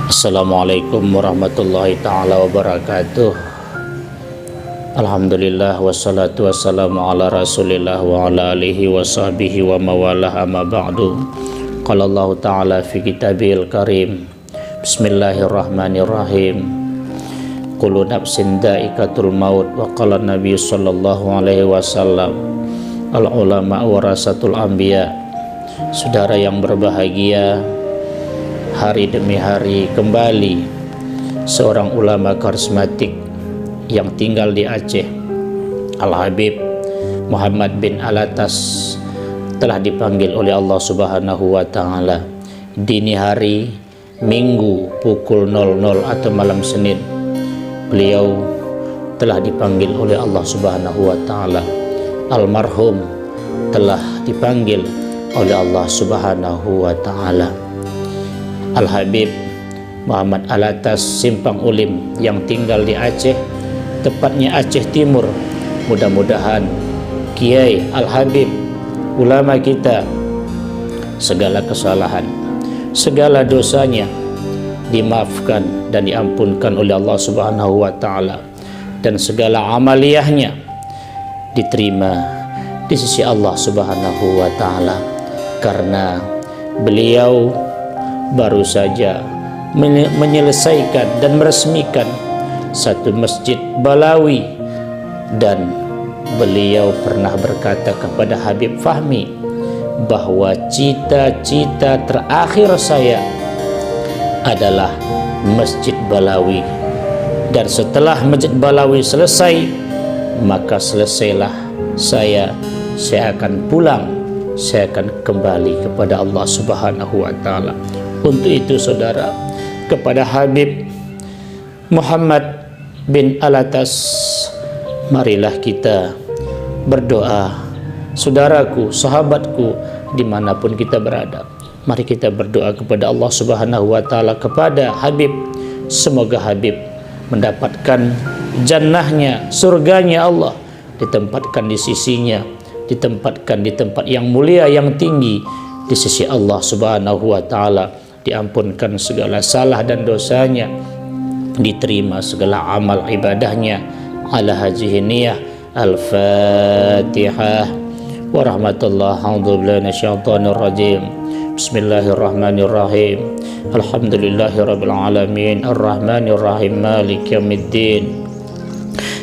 Assalamualaikum warahmatullahi ta'ala wabarakatuh. Alhamdulillah wassalatu wassalamu ala rasulillah wa ala alihi wa sahbihi wa mawalah amma ba'du. Qala Allah ta'ala fi kitabihil karim. Bismillahirrahmanirrahim. Kullu nafsin da'ikatul maut. Wa qala Nabi sallallahu alaihi wasallam, al ulama warasatul anbiya. Saudara yang berbahagia, hari demi hari kembali seorang ulama karismatik yang tinggal di Aceh, Al-Habib Muhammad bin Alatas, telah dipanggil oleh Allah Subhanahu wa Ta'ala dini hari Minggu pukul 00 atau malam Senin. Beliau telah dipanggil oleh Allah Subhanahu wa Ta'ala. Almarhum telah dipanggil oleh Allah Subhanahu wa Ta'ala. Al-Habib Muhammad Alatas Simpang Ulim yang tinggal di Aceh, tepatnya Aceh Timur. Mudah-mudahan Kiai Al-Habib, ulama kita, segala kesalahan, segala dosanya dimaafkan dan diampunkan oleh Allah Subhanahu wa Ta'ala, dan segala amaliyahnya diterima di sisi Allah Subhanahu wa Ta'ala, karena beliau baru saja menyelesaikan dan meresmikan satu masjid Balawi, dan beliau pernah berkata kepada Habib Fahmi bahwa cita-cita terakhir saya adalah Masjid Balawi, dan setelah Masjid Balawi selesai, maka selesailah saya akan pulang, saya akan kembali kepada Allah Subhanahu wa Ta'ala. Untuk itu saudara, kepada Habib Muhammad bin Alatas, marilah kita berdoa. Saudaraku, sahabatku, dimanapun kita berada, mari kita berdoa kepada Allah Subhanahu wa Ta'ala, kepada Habib. Semoga Habib mendapatkan jannahnya, surganya Allah, ditempatkan di sisinya, ditempatkan di tempat yang mulia, yang tinggi di sisi Allah Subhanahu wa Ta'ala, diampunkan segala salah dan dosanya, diterima segala amal ibadahnya. Ala hajihi niyah. Al-Fatihah. Wa rahmatullah. A'udzubillahi minasyaitonir rajim. Bismillahirrahmanirrahim. Alhamdulillahirabbil alamin. Arrahmanir rahim. Maliki yaumiddin.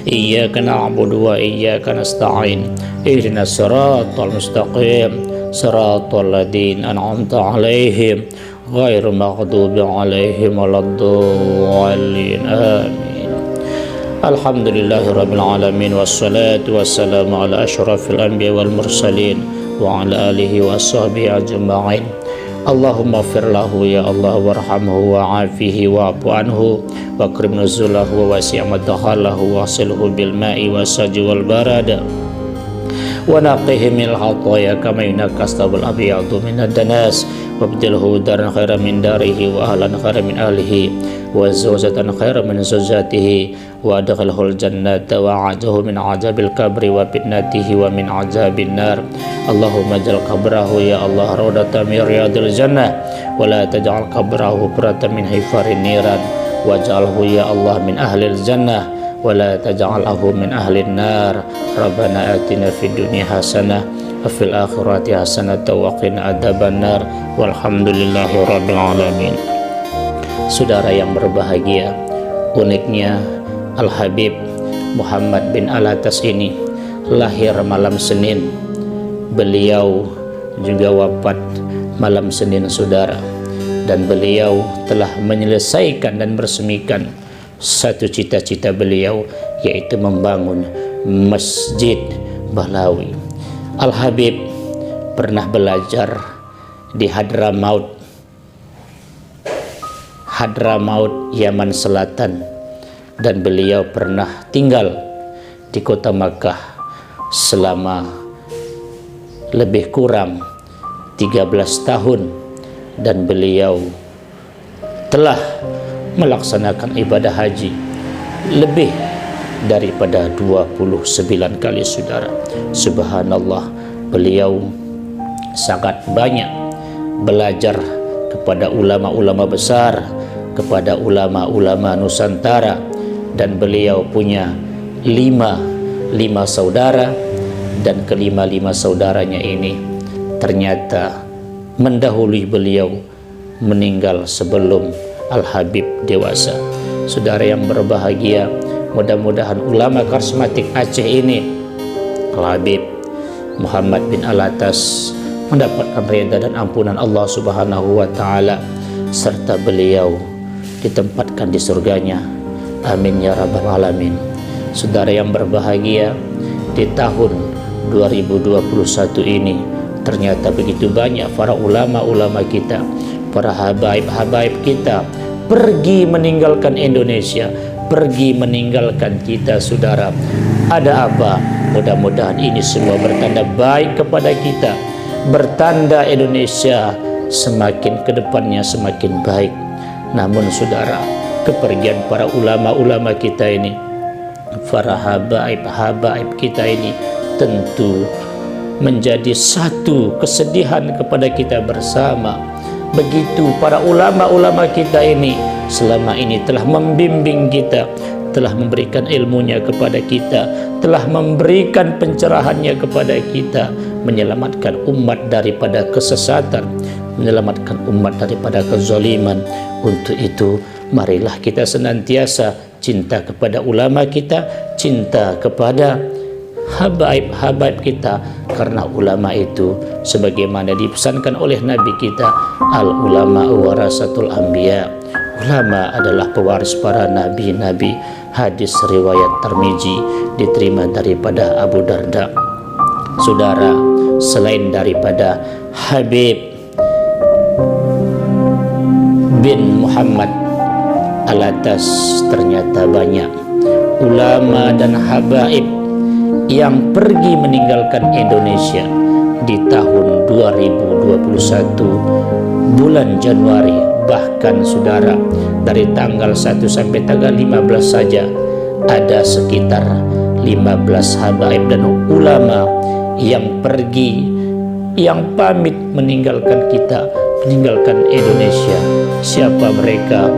Iyyaka na'budu wa iyyaka nasta'in. Ihdinas siratal mustaqim. Siratal ladzina an'amta 'alaihim غير مغضوب عليهم ولا الضالين آمين. الحمد لله رب العالمين، والصلاة والسلام على أشرف الأنبياء والمرسلين وعلى آله وصحبه أجمعين. اللهم اغفر له يا الله، وارحمه وعافه واعف عنه واكرم نزله ووسع مدخله واغسله بالماء والثلج والبرد ونقه من الخطايا كما ينقى الثوب الأبيض من الدنس، وابدله دارا خيرا من داره وأهلا خيرا من أهله وزوجة خيرا من زوجاته وأدخله الجنة وأعاذه من عذاب القبر وفتنته ومن عذاب النار. اللهم اجعل قبره يا الله روضة من رياض الجنة، ولا تجعل قبره حفرة من حفر النيران، واجعله يا الله من أهل الجنة ولا تجعله من أهل النار. ربنا آتنا في الدنيا حسنة وفي الآخرة حسنة وقنا عذاب النار والحمدلله rabbil alamin. Saudara yang berbahagia, uniknya Al-Habib Muhammad bin Alatas ini lahir malam Senin. Beliau juga wafat malam Senin saudara, dan beliau telah menyelesaikan dan meresmikan satu cita-cita beliau, yaitu membangun Masjid Balawi. Al-Habib pernah belajar di Hadramaut, Yaman Selatan, dan beliau pernah tinggal di kota Makkah selama lebih kurang 13 tahun, dan beliau telah melaksanakan ibadah haji lebih daripada 29 kali saudara. Subhanallah, beliau sangat banyak belajar kepada ulama-ulama besar, kepada ulama-ulama Nusantara, dan beliau punya lima saudara, dan kelima saudaranya ini ternyata mendahului beliau meninggal sebelum Al-Habib dewasa. Saudara yang berbahagia, mudah-mudahan ulama karismatik Aceh ini, Al-Habib Muhammad bin Alatas, mendapatkan reda dan ampunan Allah Subhanahu wa Ta'ala, serta beliau ditempatkan di surganya. Amin ya rabbal alamin. Saudara yang berbahagia, di tahun 2021 ini ternyata begitu banyak para ulama-ulama kita, para habaib kita pergi meninggalkan Indonesia, pergi meninggalkan kita. Saudara, ada apa? Mudah-mudahan ini semua bertanda baik kepada kita, bertanda Indonesia semakin ke depannya semakin baik. Namun saudara, kepergian para ulama-ulama kita ini, para habaib kita ini tentu menjadi satu kesedihan kepada kita bersama. Begitu para ulama-ulama kita ini selama ini telah membimbing kita, telah memberikan ilmunya kepada kita, telah memberikan pencerahannya kepada kita, menyelamatkan umat daripada kesesatan, menyelamatkan umat daripada kezaliman. Untuk itu marilah kita senantiasa cinta kepada ulama kita, cinta kepada habaib kita, karena ulama itu sebagaimana dipesankan oleh Nabi kita, al ulama warasatul anbiya, ulama adalah pewaris para nabi-nabi. Hadis riwayat Tirmizi diterima daripada Abu Darda. Saudara, selain daripada Habib bin Muhammad Alatas, ternyata banyak ulama dan habaib yang pergi meninggalkan Indonesia di tahun 2021 bulan Januari. Bahkan saudara, dari tanggal 1 sampai tanggal 15 saja ada sekitar 15 habaib dan ulama yang pergi, yang pamit meninggalkan kita, meninggalkan Indonesia. Siapa mereka?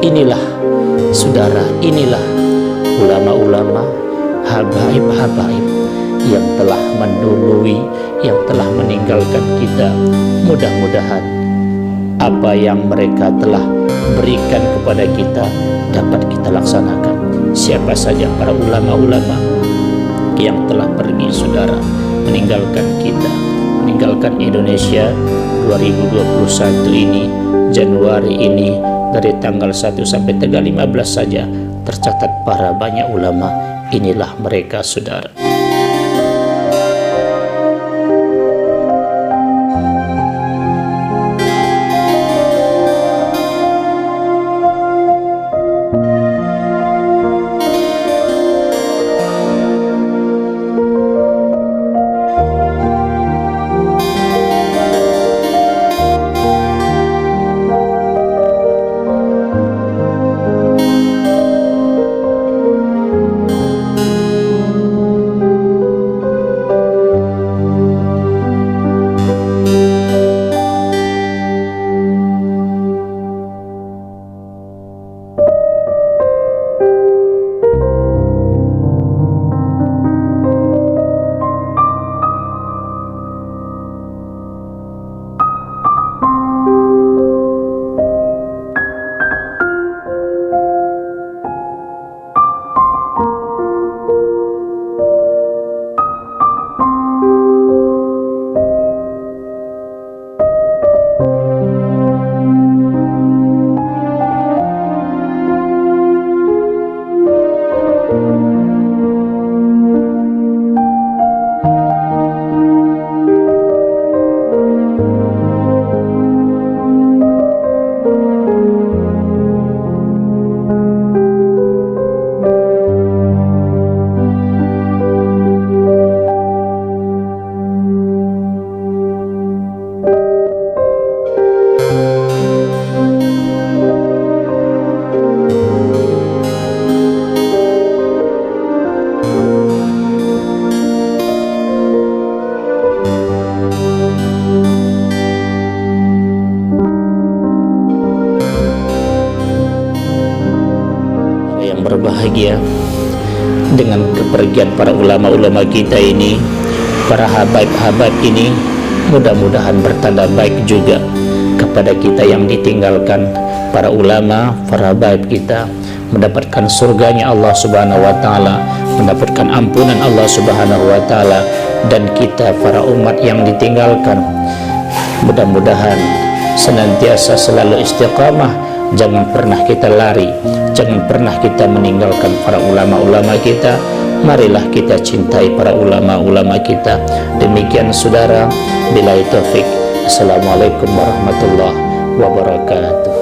Inilah saudara, inilah ulama-ulama, habaib yang telah mendului, yang telah meninggalkan kita. Mudah-mudahan apa yang mereka telah berikan kepada kita dapat kita laksanakan. Siapa saja para ulama-ulama yang telah pergi saudara, meninggalkan kita, meninggalkan Indonesia 2021 ini, Januari ini, dari tanggal 1 sampai tanggal 15 saja tercatat para banyak ulama. Inilah mereka saudara. berbahagia dengan kepergian para ulama-ulama kita ini, para habaib-habaib ini. Mudah-mudahan bertanda baik juga kepada kita yang ditinggalkan para ulama, para habaib kita, mendapatkan surganya Allah Subhanahu wa taala, mendapatkan ampunan Allah Subhanahu wa taala, dan kita para umat yang ditinggalkan mudah-mudahan senantiasa selalu istiqamah, jangan pernah kita lari, jangan pernah kita meninggalkan para ulama-ulama kita. Marilah kita cintai para ulama-ulama kita. Demikian saudara, billahi taufik. Assalamualaikum warahmatullahi wabarakatuh.